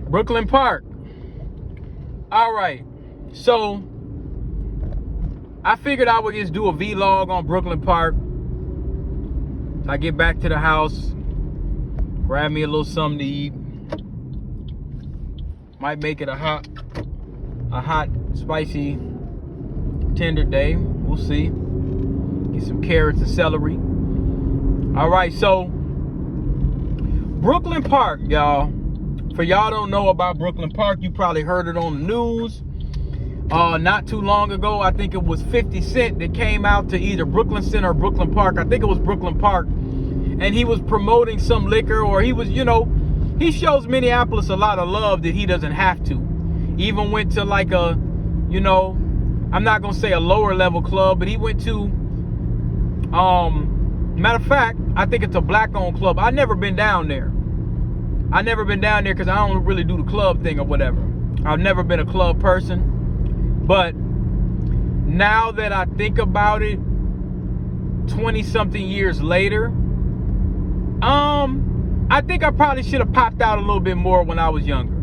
Brooklyn Park. All right, so I figured I would just do a vlog on Brooklyn Park. I get back to the house, grab me a little something to eat. Might make it a hot, spicy, tender day. We'll see. Get some carrots and celery. All right, so Brooklyn Park, y'all. For y'all don't know about Brooklyn Park, you probably heard it on the news. Not too long ago, I think it was 50 Cent that came out to either Brooklyn Center or Brooklyn Park. I think it was Brooklyn Park. And he was promoting some liquor, or he was, he shows Minneapolis a lot of love that he doesn't have to. Even went to like a, I'm not going to say a lower level club, but he went to, matter of fact, I think it's a black owned club. I've never been down there. Because I don't really do the club thing or whatever. I've never been a club person. But now that I think about it, 20 something years later, I think I probably should have popped out a little bit more when I was younger.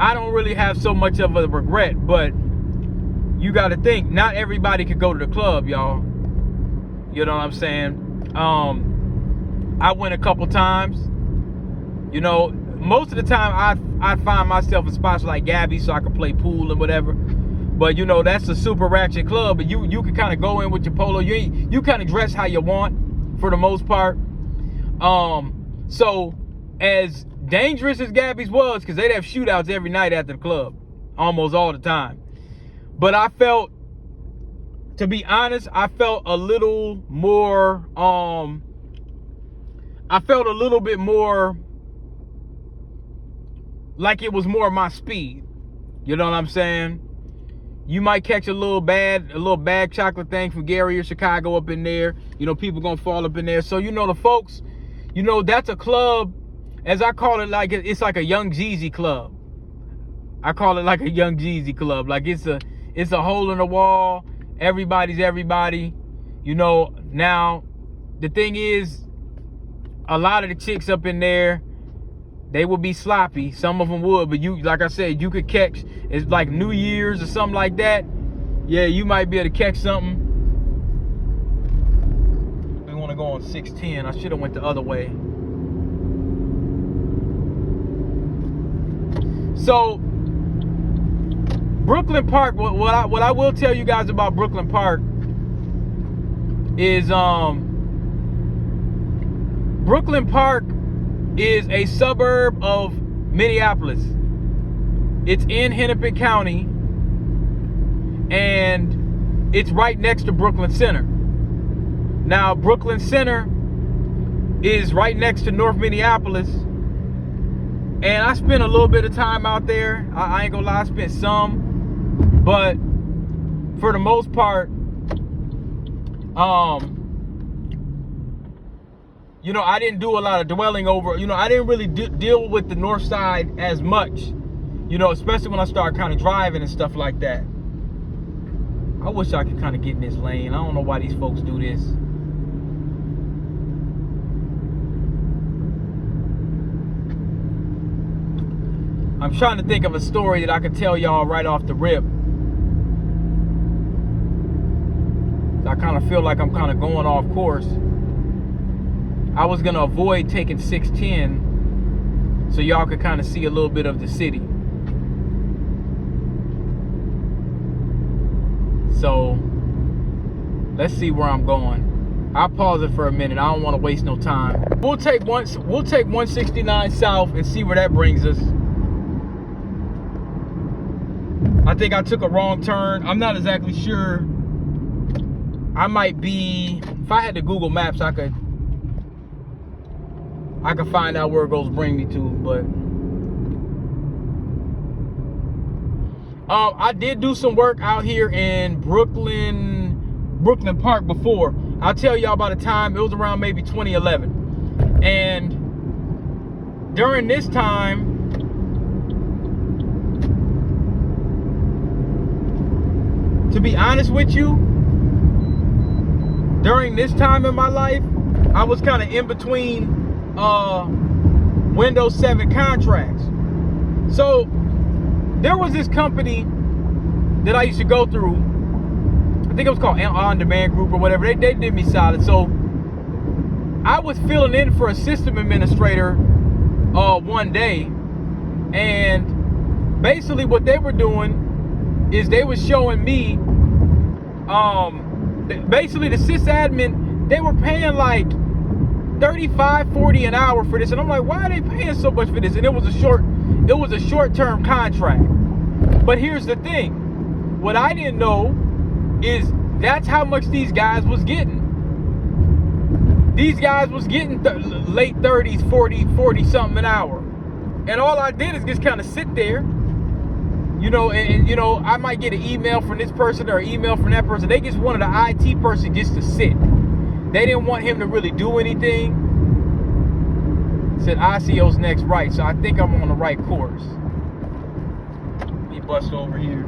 I don't really have so much of a regret, but you got to think, not everybody could go to the club, y'all. You know what I'm saying? I went a couple times. Most of the time I find myself in spots like Gabby's so I can play pool and whatever. But that's a super ratchet club, and you can kind of go in with your polo. You kind of dress how you want for the most part. So as dangerous as Gabby's was, because they'd have shootouts every night at the club, almost all the time. But I felt, to be honest, I felt a little more, bit more like it was more my speed. You know what I'm saying? You might catch a little bag chocolate thing from Gary or Chicago up in there. People gonna fall up in there. So the folks, that's a club, as I call it, like it's like a Young Jeezy club. I call it like a Young Jeezy club. Like it's a hole in the wall. Everybody's everybody. Now the thing is, a lot of the chicks up in there, they would be sloppy. Some of them would, but like I said, you could catch, it's like New Year's or something like that. Yeah, you might be able to catch something. We want to go on 610. I should have went the other way. So, Brooklyn Park, what I will tell you guys about Brooklyn Park is, Brooklyn Park is a suburb of Minneapolis. It's in Hennepin County, and it's right next to Brooklyn Center. Now, Brooklyn Center is right next to North Minneapolis, and I spent a little bit of time out there. I ain't gonna lie, I spent some, but for the most part, I didn't do a lot of dwelling over, I didn't really deal with the north side as much, especially when I started kind of driving and stuff like that. I wish I could kind of get in this lane. I don't know why these folks do this. I'm trying to think of a story that I could tell y'all right off the rip. I kind of feel like I'm kind of going off course. I was going to avoid taking 610 so y'all could kind of see a little bit of the city. So, let's see where I'm going. I'll pause it for a minute. I don't want to waste no time. We'll take 169 south and see where that brings us. I think I took a wrong turn. I'm not exactly sure. I might be, if I had the Google Maps, I could find out where it goes bring me to, but I did do some work out here in Brooklyn Park before. I'll tell y'all about a time, it was around maybe 2011. And during this time, to be honest with you, during this time in my life, I was kind of in between Windows 7 contracts. So there was this company that I used to go through. I think it was called On Demand Group or whatever. They did me solid. So I was filling in for a system administrator one day, and basically what they were doing is they were showing me basically the sysadmin, they were paying like $35-40 an hour for this, and I'm like, why are they paying so much for this? And it was a short-term contract. But here's the thing, what I didn't know is that's how much these guys was getting. These guys was getting late 30s, 40 something an hour. And all I did is just kind of sit there, and I might get an email from this person or an email from that person. They just wanted the IT person just to sit. They didn't want him to really do anything. Said ICO's next, right? So I think I'm on the right course. Let me bust over here.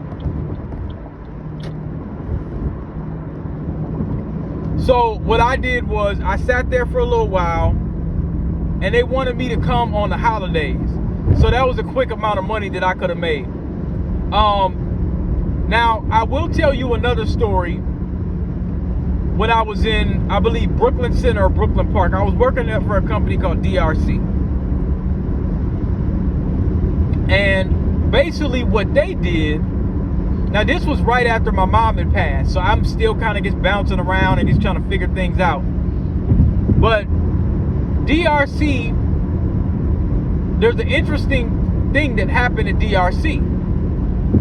So what I did was I sat there for a little while, and they wanted me to come on the holidays. So that was a quick amount of money that I could have made. Now I will tell you another story. When I was in, I believe, Brooklyn Center or Brooklyn Park, I was working there for a company called DRC. And basically what they did, now this was right after my mom had passed, so I'm still kind of just bouncing around and just trying to figure things out. But DRC, there's an interesting thing that happened at DRC.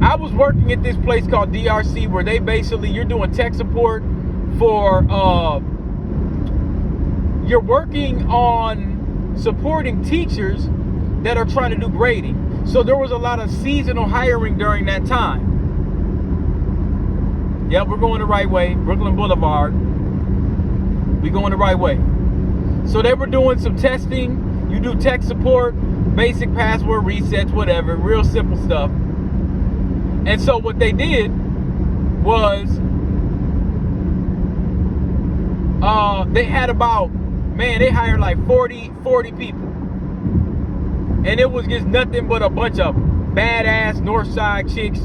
I was working at this place called DRC where they basically, you're doing tech support for, you're working on supporting teachers that are trying to do grading. So there was a lot of seasonal hiring during that time. Yep, we're going the right way. Brooklyn Boulevard. We're going the right way. So they were doing some testing. You do tech support, basic password resets, whatever, real simple stuff. And so what they did was they had they hired like 40 people. And it was just nothing but a bunch of badass Northside chicks,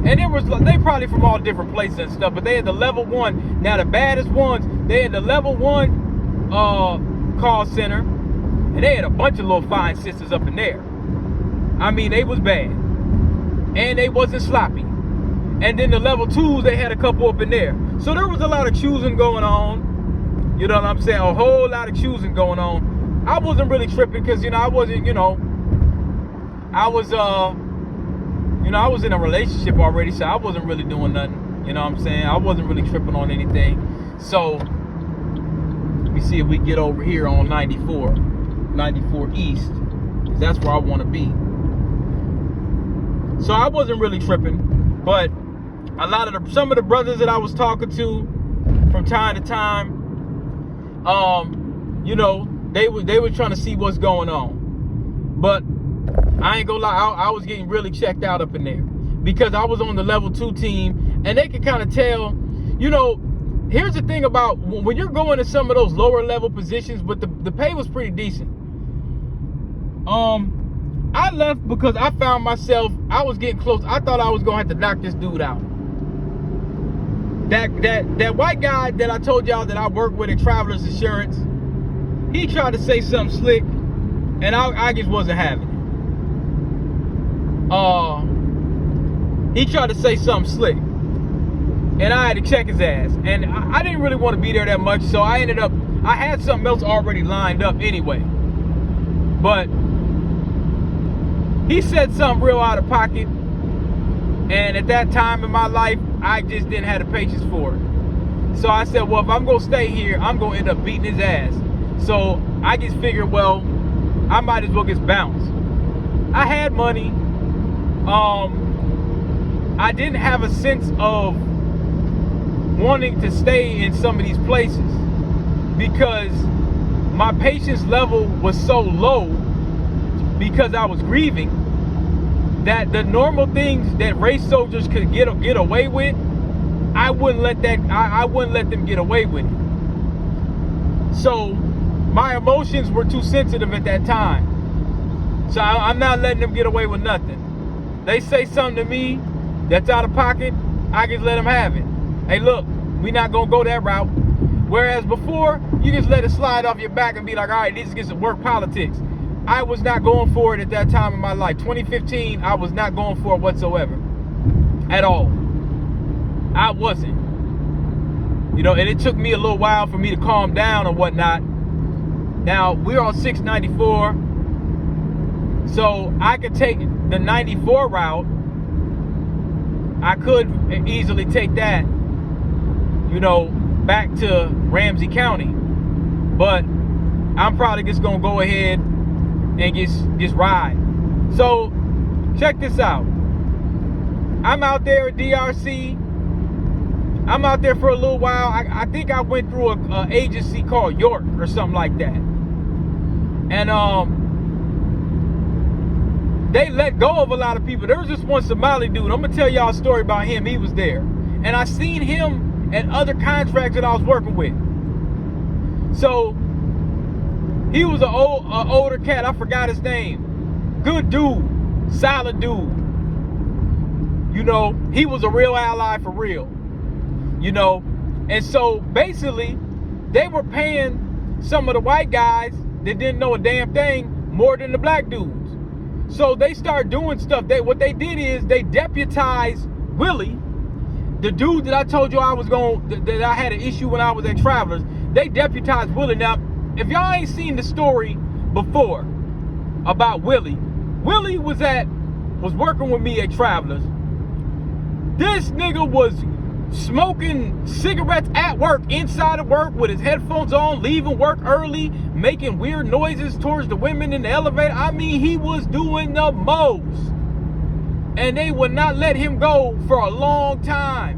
and they probably from all different places and stuff, but they had the level 1. Now the baddest ones, they had the level 1 call center, and they had a bunch of little fine sisters up in there. I mean, they was bad. And they wasn't sloppy. And then the level 2s, they had a couple up in there. So there was a lot of choosing going on. You know what I'm saying? A whole lot of choosing going on. I wasn't really tripping because, I wasn't, I was in a relationship already, so I wasn't really doing nothing. You know what I'm saying? I wasn't really tripping on anything. So, let me see if we get over here on 94 East, because that's where I want to be. So I wasn't really tripping, but some of the brothers that I was talking to from time to time, they were trying to see what's going on. But I ain't gonna lie, I was getting really checked out up in there because I was on the level 2 team, and they could kind of tell, here's the thing about when you're going to some of those lower level positions, but the pay was pretty decent. I left because I found myself, I was getting close. I thought I was gonna have to knock this dude out. That white guy that I told y'all that I work with in Travelers Insurance, he tried to say something slick, and I just wasn't having it. He tried to say something slick, and I had to check his ass. And I didn't really want to be there that much, so I had something else already lined up anyway. But he said something real out of pocket, and at that time in my life, I just didn't have the patience for it. So I said, well, if I'm gonna stay here, I'm gonna end up beating his ass. So I just figured, well, I might as well just bounce. I had money. I didn't have a sense of wanting to stay in some of these places because my patience level was so low because I was grieving that the normal things that race soldiers could get away with, I wouldn't let them get away with it. So my emotions were too sensitive at that time. So I'm not letting them get away with nothing. They say something to me that's out of pocket, I just let them have it. Hey, look, we not gonna go that route. Whereas before, you just let it slide off your back and be like, all right, this gets to work politics. I was not going for it at that time in my life. 2015, I was not going for it whatsoever. At all. I wasn't. You know, and it took me a little while for me to calm down and whatnot. Now, we're on 694. So I could take the 94 route. I could easily take that, you know, back to Ramsey County. But I'm probably just gonna go ahead and just ride. So check this out. I'm out there at DRC. I'm out there for a little while. I think I went through a agency called York or something like that. And they let go of a lot of people. There was this one Somali dude. I'm gonna tell y'all a story about him. He was there. And I seen him at other contracts that I was working with. So he was an older cat. I forgot his name. Good dude. Solid dude. You know, he was a real ally for real. You know, and so basically they were paying some of the white guys that didn't know a damn thing more than the black dudes. So they started doing stuff. What they did is they deputized Willie, the dude that I told you that I had an issue when I was at Travelers. They deputized Willie. Now, if y'all ain't seen the story before about Willie, Willie was working with me at Travelers. This nigga was smoking cigarettes at work, inside of work, with his headphones on, leaving work early, making weird noises towards the women in the elevator. I mean, he was doing the most. And they would not let him go for a long time.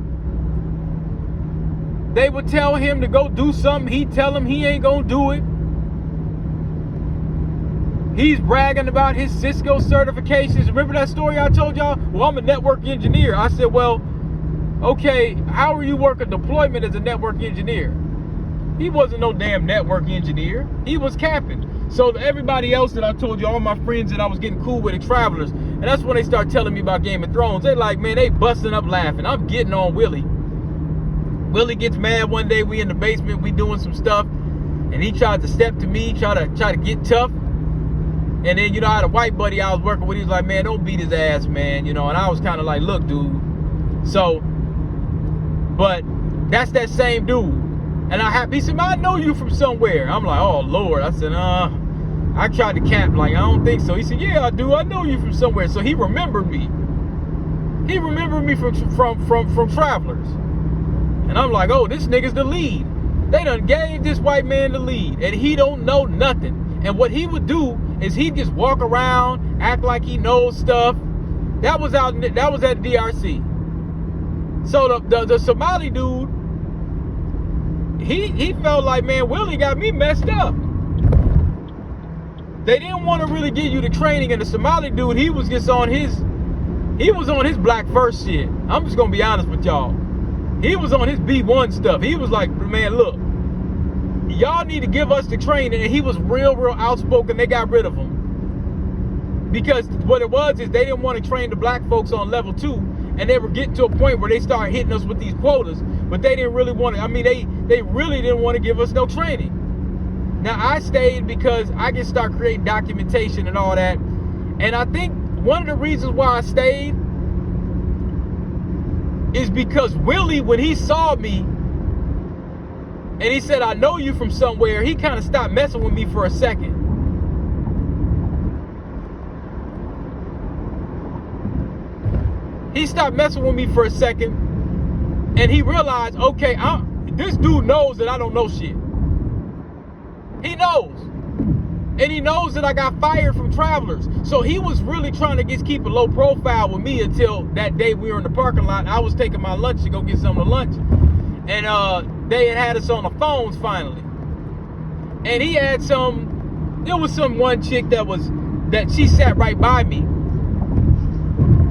They would tell him to go do something. He'd tell them he ain't gonna do it. He's bragging about his Cisco certifications. Remember that story I told y'all? Well, I'm a network engineer. I said, well, okay, how are you working deployment as a network engineer? He wasn't no damn network engineer. He was capping. So everybody else that I told you, all my friends that I was getting cool with at Travelers, and that's when they start telling me about Game of Thrones. They like, man, they busting up laughing. I'm getting on Willie. Willie gets mad one day. We in the basement, we doing some stuff, and he tried to step to me, try to get tough. And then, you know, I had a white buddy I was working with. He was like, man, don't beat his ass, man. You know, and I was kind of like, look, dude. So, but that's that same dude. And he said, man, I know you from somewhere. I'm like, oh, Lord. I said, I tried to cap, like, I don't think so. He said, yeah, I do. I know you from somewhere. So he remembered me. He remembered me from Travelers. And I'm like, oh, this nigga's the lead. They done gave this white man the lead, and he don't know nothing. And what he would do is he'd just walk around, act like he knows stuff. That was at DRC. So the Somali dude, he felt like, man, Willie got me messed up. They didn't want to really give you the training, and the Somali dude, he was on his black first shit. I'm just gonna be honest with y'all. He was on his B1 stuff. He was like, man, look, y'all need to give us the training. And he was real outspoken. They got rid of him. Because what it was is they didn't want to train the black folks on level 2. And they were getting to a point where they started hitting us with these quotas. But they didn't really want to, I mean, they really didn't want to give us no training. Now, I stayed because I can start creating documentation and all that. And I think one of the reasons why I stayed is because Willie, when he saw me, and he said, I know you from somewhere, he kind of stopped messing with me for a second. He stopped messing with me for a second, and he realized, okay, this dude knows that I don't know shit. He knows. And he knows that I got fired from Travelers. So he was really trying to just keep a low profile with me until that day we were in the parking lot. I was taking my lunch to go get some of the lunch. And they had us on the phones finally. And he had there was some one chick that she sat right by me.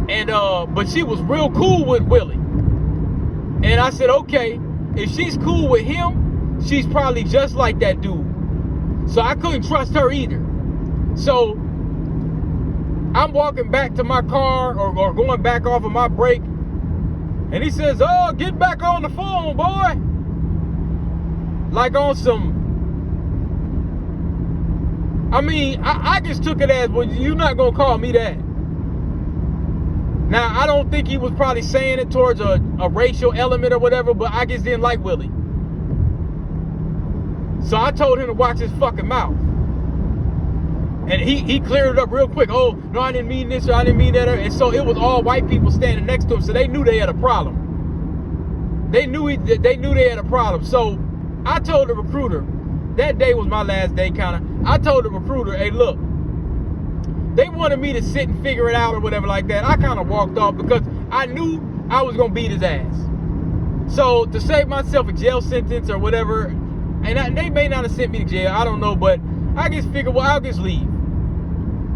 And but she was real cool with Willie. And I said, okay, if she's cool with him, she's probably just like that dude. So I couldn't trust her either. So I'm walking back to my car or going back off of my break, and he says, "Oh, get back on the phone, boy." Like on some, I mean, I just took it as, well, you're not gonna call me that. Now, I don't think he was probably saying it towards a racial element or whatever, but I just didn't like Willie. So I told him to watch his fucking mouth. And he cleared it up real quick. "Oh, no, I didn't mean this or I didn't mean that." And so it was all white people standing next to him, so they knew they had a problem. They knew they had a problem. So I told the recruiter, that day was my last day kind of. I told the recruiter, "Hey, look, they wanted me to sit and figure it out or whatever like that." I kind of walked off because I knew I was going to beat his ass. So to save myself a jail sentence or whatever, and they may not have sent me to jail, I don't know, but I just figured, well, I'll just leave.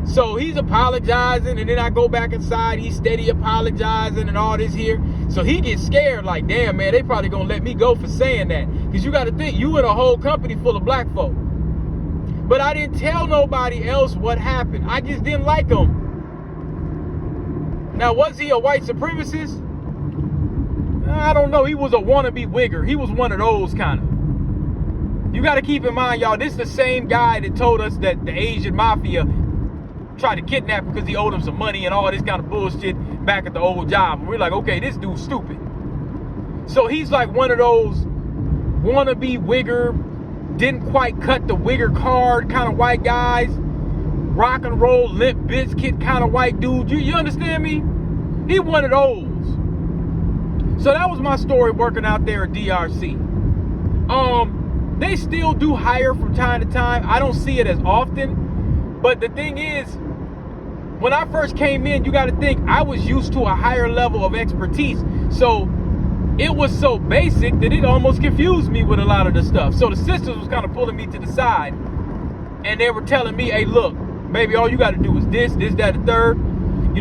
So he's apologizing, and then I go back inside, he's steady apologizing and all this here. So he gets scared, like, damn, man, they probably gonna let me go for saying that. Because you gotta think, you in a whole company full of black folk. But I didn't tell nobody else what happened. I just didn't like him. Now, was he a white supremacist? I don't know. He was a wannabe wigger. He was one of those kind of. You got to keep in mind, y'all, this is the same guy that told us that the Asian mafia tried to kidnap him because he owed him some money and all this kind of bullshit back at the old job. And we're like, okay, this dude's stupid. So he's like one of those wannabe wigger, didn't quite cut the wigger card kind of white guys, rock and roll, Limp Bizkit kind of white dude. You understand me? He one of those. So that was my story working out there at DRC. They still do hire from time to time. I don't see it as often. But the thing is, when I first came in, you got to think, I was used to a higher level of expertise. So it was so basic that it almost confused me with a lot of the stuff. So the sisters was kind of pulling me to the side. And they were telling me, "Hey, look, baby, all you got to do is this, that, and third." And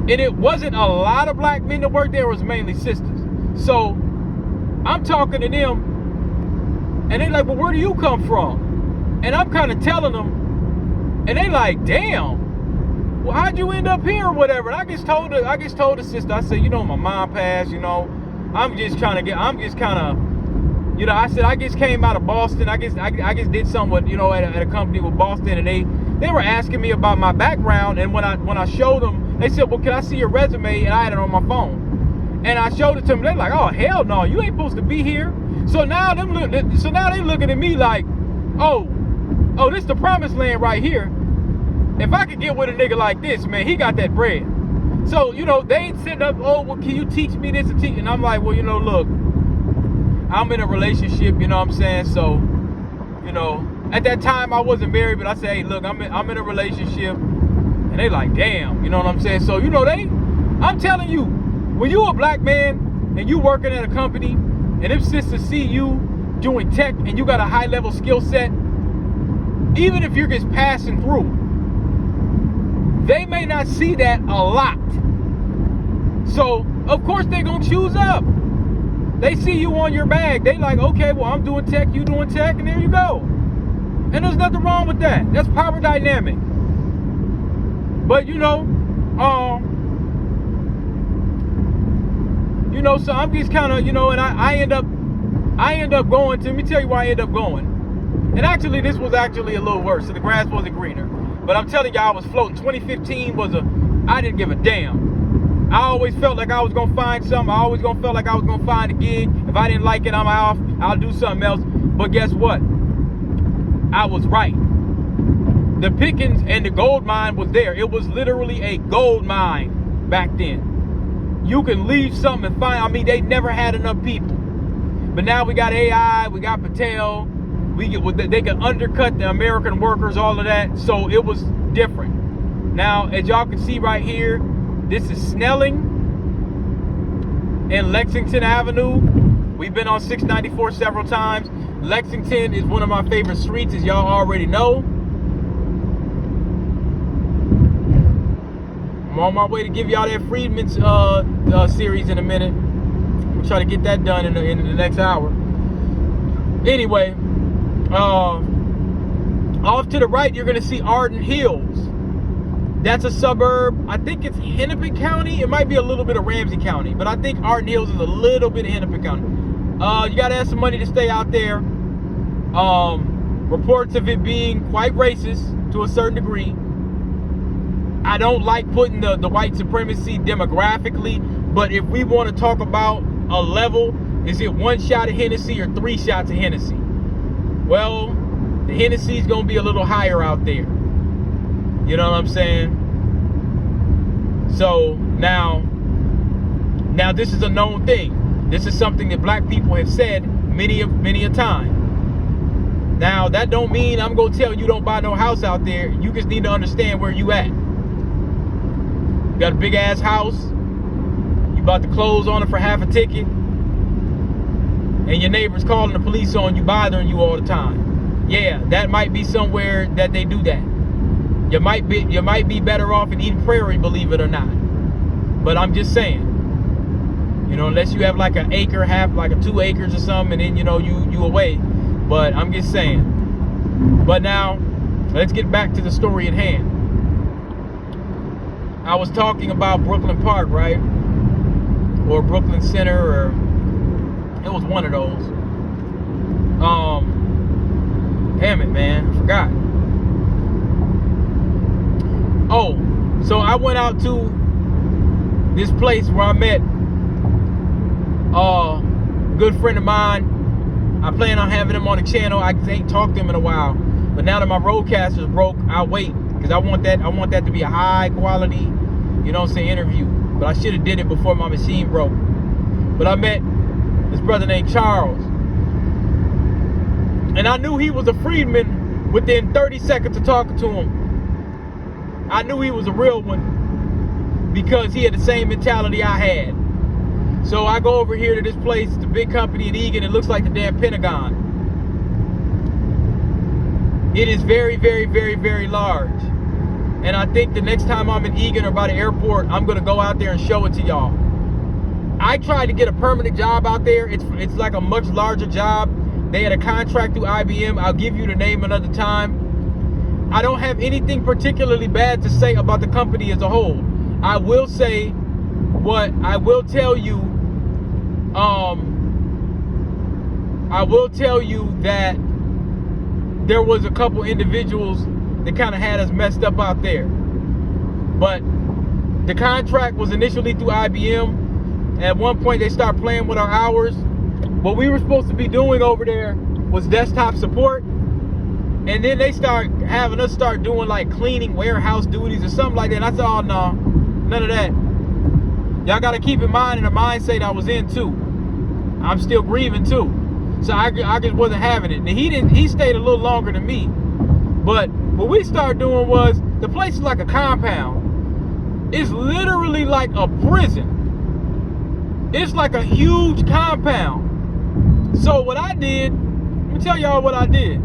it wasn't a lot of black men that worked there. It was mainly sisters. So I'm talking to them, and they like, "Well, where do you come from?" And I'm kind of telling them, and they like, "Damn, well, how'd you end up here or whatever?" And I just told the sister, I said, "My mom passed, I'm just kind of, I said, I just came out of Boston. I just did something with, at a company with Boston, and they were asking me about my background, and when I showed them, they said, "Well, can I see your resume?" And I had it on my phone. And I showed it to them. They're like, "Oh, hell no, you ain't supposed to be here." So now they looking at me like, oh, this the promised land right here. If I could get with a nigga like this, man, he got that bread. So, they ain't sitting up, "Oh, well, can you teach me this?" And I'm like, well, look, I'm in a relationship, you know what I'm saying? So, at that time I wasn't married, but I said, "Hey, look, I'm in a relationship." And they like, "Damn," you know what I'm saying? So, I'm telling you, when you a black man and you working at a company and if sisters see you doing tech and you got a high level skill set, even if you're just passing through, they may not see that a lot. So, of course, they're going to choose up. They see you on your bag. They like, okay, well, I'm doing tech, you doing tech, and there you go. And there's nothing wrong with that. That's power dynamic. But, so I'm just kind of, and I end up going to, let me tell you why I end up going. And actually, this was actually a little worse. So the grass wasn't greener. But I'm telling y'all, I was floating. 2015 I didn't give a damn. I always felt like I was going to find something. I always felt like I was going to find a gig. If I didn't like it, I'm off. I'll do something else. But guess what? I was right. The pickings and the gold mine was there. It was literally a gold mine back then. You can leave something and find, they never had enough people. But now we got AI, we got Patel, they can undercut the American workers, all of that. So it was different. Now, as y'all can see right here, this is Snelling and Lexington Avenue. We've been on 694 several times. Lexington is one of my favorite streets, as y'all already know. I'm on my way to give y'all that Freedmen's series in a minute. We'll try to get that done in the next hour. Anyway, off to the right, you're going to see Arden Hills. That's a suburb. I think it's Hennepin County. It might be a little bit of Ramsey County, but I think Arden Hills is a little bit of Hennepin County. You gotta have some money to stay out there. Reports of it being quite racist to a certain degree. I don't like putting the white supremacy demographically, but if we want to talk about a level, is it 1 shot of Hennessy or 3 shots of Hennessy? Well, the Hennessy's gonna be a little higher out there. You know what I'm saying? So now this is a known thing. This is something that black people have said many a time. Now that don't mean I'm gonna tell you don't buy no house out there. You just need to understand where you at. You got a big ass house. You about to close on it for half a ticket, and your neighbor's calling the police on you, bothering you all the time. Yeah, that might be somewhere that they do that. You might be better off in Eden Prairie, believe it or not. But I'm just saying, you know, unless you have like an acre, half like a 2 acres or something, and then you know you away. But I'm just saying. But now, let's get back to the story at hand. I was talking about Brooklyn Park, right? Or Brooklyn Center, or it was one of those. Damn it, man, I forgot. Oh, so I went out to this place where I met a good friend of mine. I plan on having him on the channel. I ain't talked to him in a while, but now that my Rodecaster's broke, I'll wait, because I want that to be a high quality, you know what I'm saying, interview. But I should have did it before my machine broke. But I met this brother named Charles, and I knew he was a freedman within 30 seconds of talking to him. I knew he was a real one because he had the same mentality I had. So I go over here to this place, the big company in Eagan. It looks like the damn Pentagon. It is very, very, very, very large. And I think the next time I'm in Eagan or by the airport, I'm gonna go out there and show it to y'all. I tried to get a permanent job out there. It's like a much larger job. They had a contract through IBM. I'll give you the name another time. I don't have anything particularly bad to say about the company as a whole. I will say what I will tell you. I will tell you that there was a couple individuals that kind of had us messed up out there. But the contract was initially through IBM. At one point, they started playing with our hours. What we were supposed to be doing over there was desktop support. And then they start having us start doing like cleaning warehouse duties or something like that. And I said, oh no, none of that. Y'all got to keep in mind in the mindset I was in too. I'm still grieving too. So I just wasn't having it. And he stayed a little longer than me. But what we started doing was, the place is like a compound. It's literally like a prison. It's like a huge compound. So what I did, let me tell y'all what I did.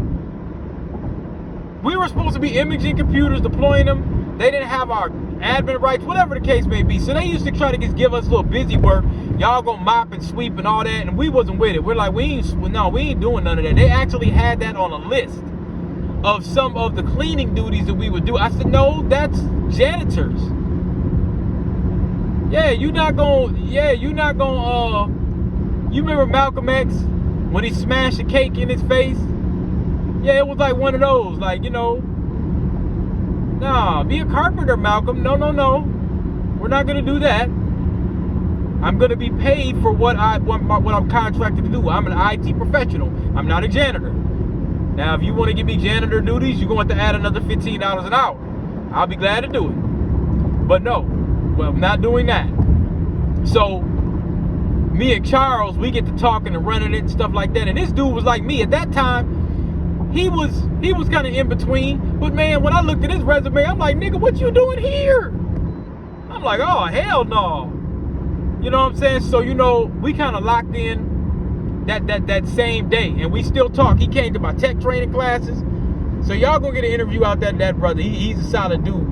We were supposed to be imaging computers, deploying them. They didn't have our admin rights, whatever the case may be. So they used to try to just give us a little busy work. Y'all gonna mop and sweep and all that, and we wasn't with it. We're like, we ain't doing none of that. They actually had that on a list of some of the cleaning duties that we would do. I said, no, that's janitors. You remember Malcolm X when he smashed a cake in his face? Yeah, it was like one of those, like, you know, nah, be a carpenter, Malcolm. No. We're not gonna do that. I'm gonna be paid for what I'm contracted to do. I'm an IT professional. I'm not a janitor. Now, if you want to give me janitor duties, you're going to have to add another $15 an hour. I'll be glad to do it. But no, well, I'm not doing that. So me and Charles, we get to talking and running it and stuff like that. And this dude was like me at that time. He was kind of in between. But man, when I looked at his resume, I'm like, nigga, what you doing here? I'm like, oh, hell no. You know what I'm saying? So, you know, we kind of locked in that same day, and we still talk. He came to my tech training classes. So y'all gonna get an interview out that brother. He's a solid dude.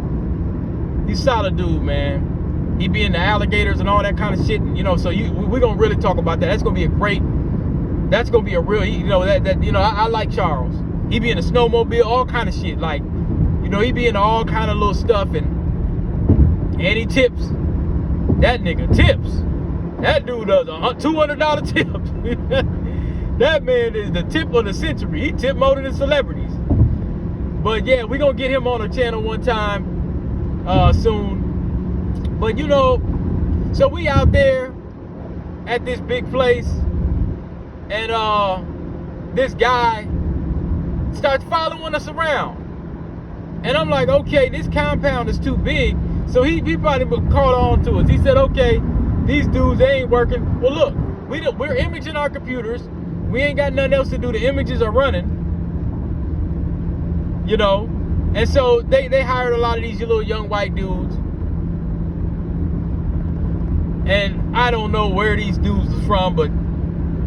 He's a solid dude, man. He be in the alligators and all that kind of shit. You know, so we're gonna really talk about that. That's gonna be a real, you know, I like Charles. He be in a snowmobile, all kind of shit. Like, you know, he be in all kind of little stuff, and And he tips. That nigga tips. That dude does a $200 tip. That man is the tip of the century. He tip more than the celebrities. But yeah, we're going to get him on the channel one time soon. But you know, so we out there at this big place, and this guy starts following us around. And I'm like, okay, this compound is too big. So he probably caught on to us. He said, okay, these dudes, they ain't working. Well, look, we're imaging our computers. We ain't got nothing else to do. The images are running, you know. And so they hired a lot of these little young white dudes. And I don't know where these dudes was from, but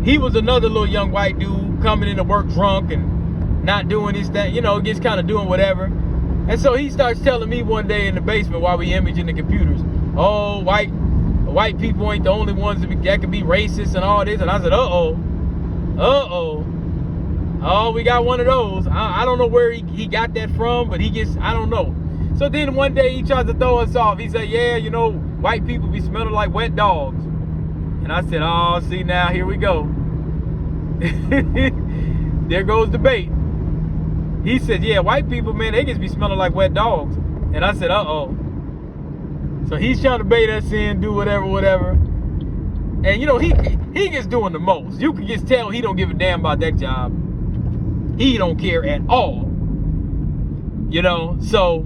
he was another little young white dude coming into work drunk and not doing his thing, you know, just kind of doing whatever. And so he starts telling me one day in the basement while we imaging the computers, oh, white people ain't the only ones that can be racist and all this. And I said, oh, we got one of those. I don't know where he got that from, but I don't know. So then one day he tries to throw us off. He said, yeah, you know, white people be smelling like wet dogs. And I said, oh, see now, here we go. There goes the bait. He said, yeah, white people, man, they just be smelling like wet dogs. And I said, uh-oh. So he's trying to bait us in, do whatever. And, you know, he gets doing the most. You can just tell he don't give a damn about that job. He don't care at all. You know, so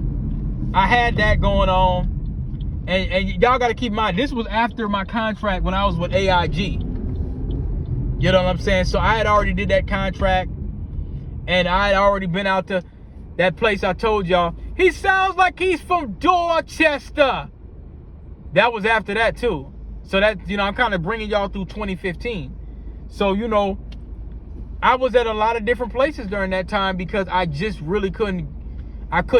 I had that going on. And y'all got to keep in mind, this was after my contract when I was with AIG. You know what I'm saying? So I had already did that contract. And I had already been out to that place I told y'all. He sounds like he's from Dorchester. That was after that too. So that, you know, I'm kind of bringing y'all through 2015. So, you know, I was at a lot of different places during that time because I just really couldn't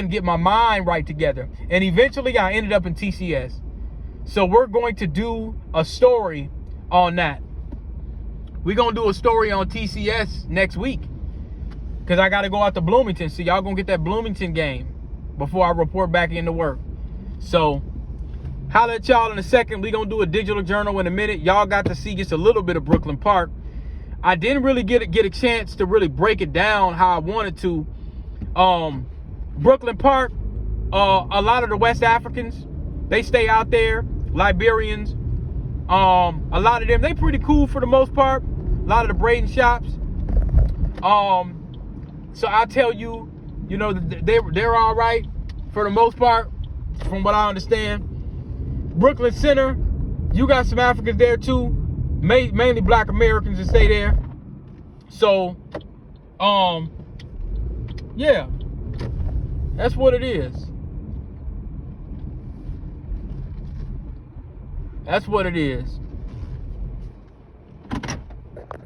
get my mind right together. And eventually I ended up in TCS. So we're going to do a story on that. We're going to do a story on TCS next week. Because I got to go out to Bloomington. So y'all going to get that Bloomington game before I report back into work. So holla at y'all in a second. We're going to do a digital journal in a minute. Y'all got to see just a little bit of Brooklyn Park. I didn't really get a chance to really break it down how I wanted to. Brooklyn Park, a lot of the West Africans, they stay out there. Liberians, a lot of them, they pretty cool for the most part. A lot of the braiding shops. So I'll tell you, you know, they're all right for the most part, from what I understand. Brooklyn Center, you got some Africans there too, mainly Black Americans that stay there. So, yeah, that's what it is. That's what it is.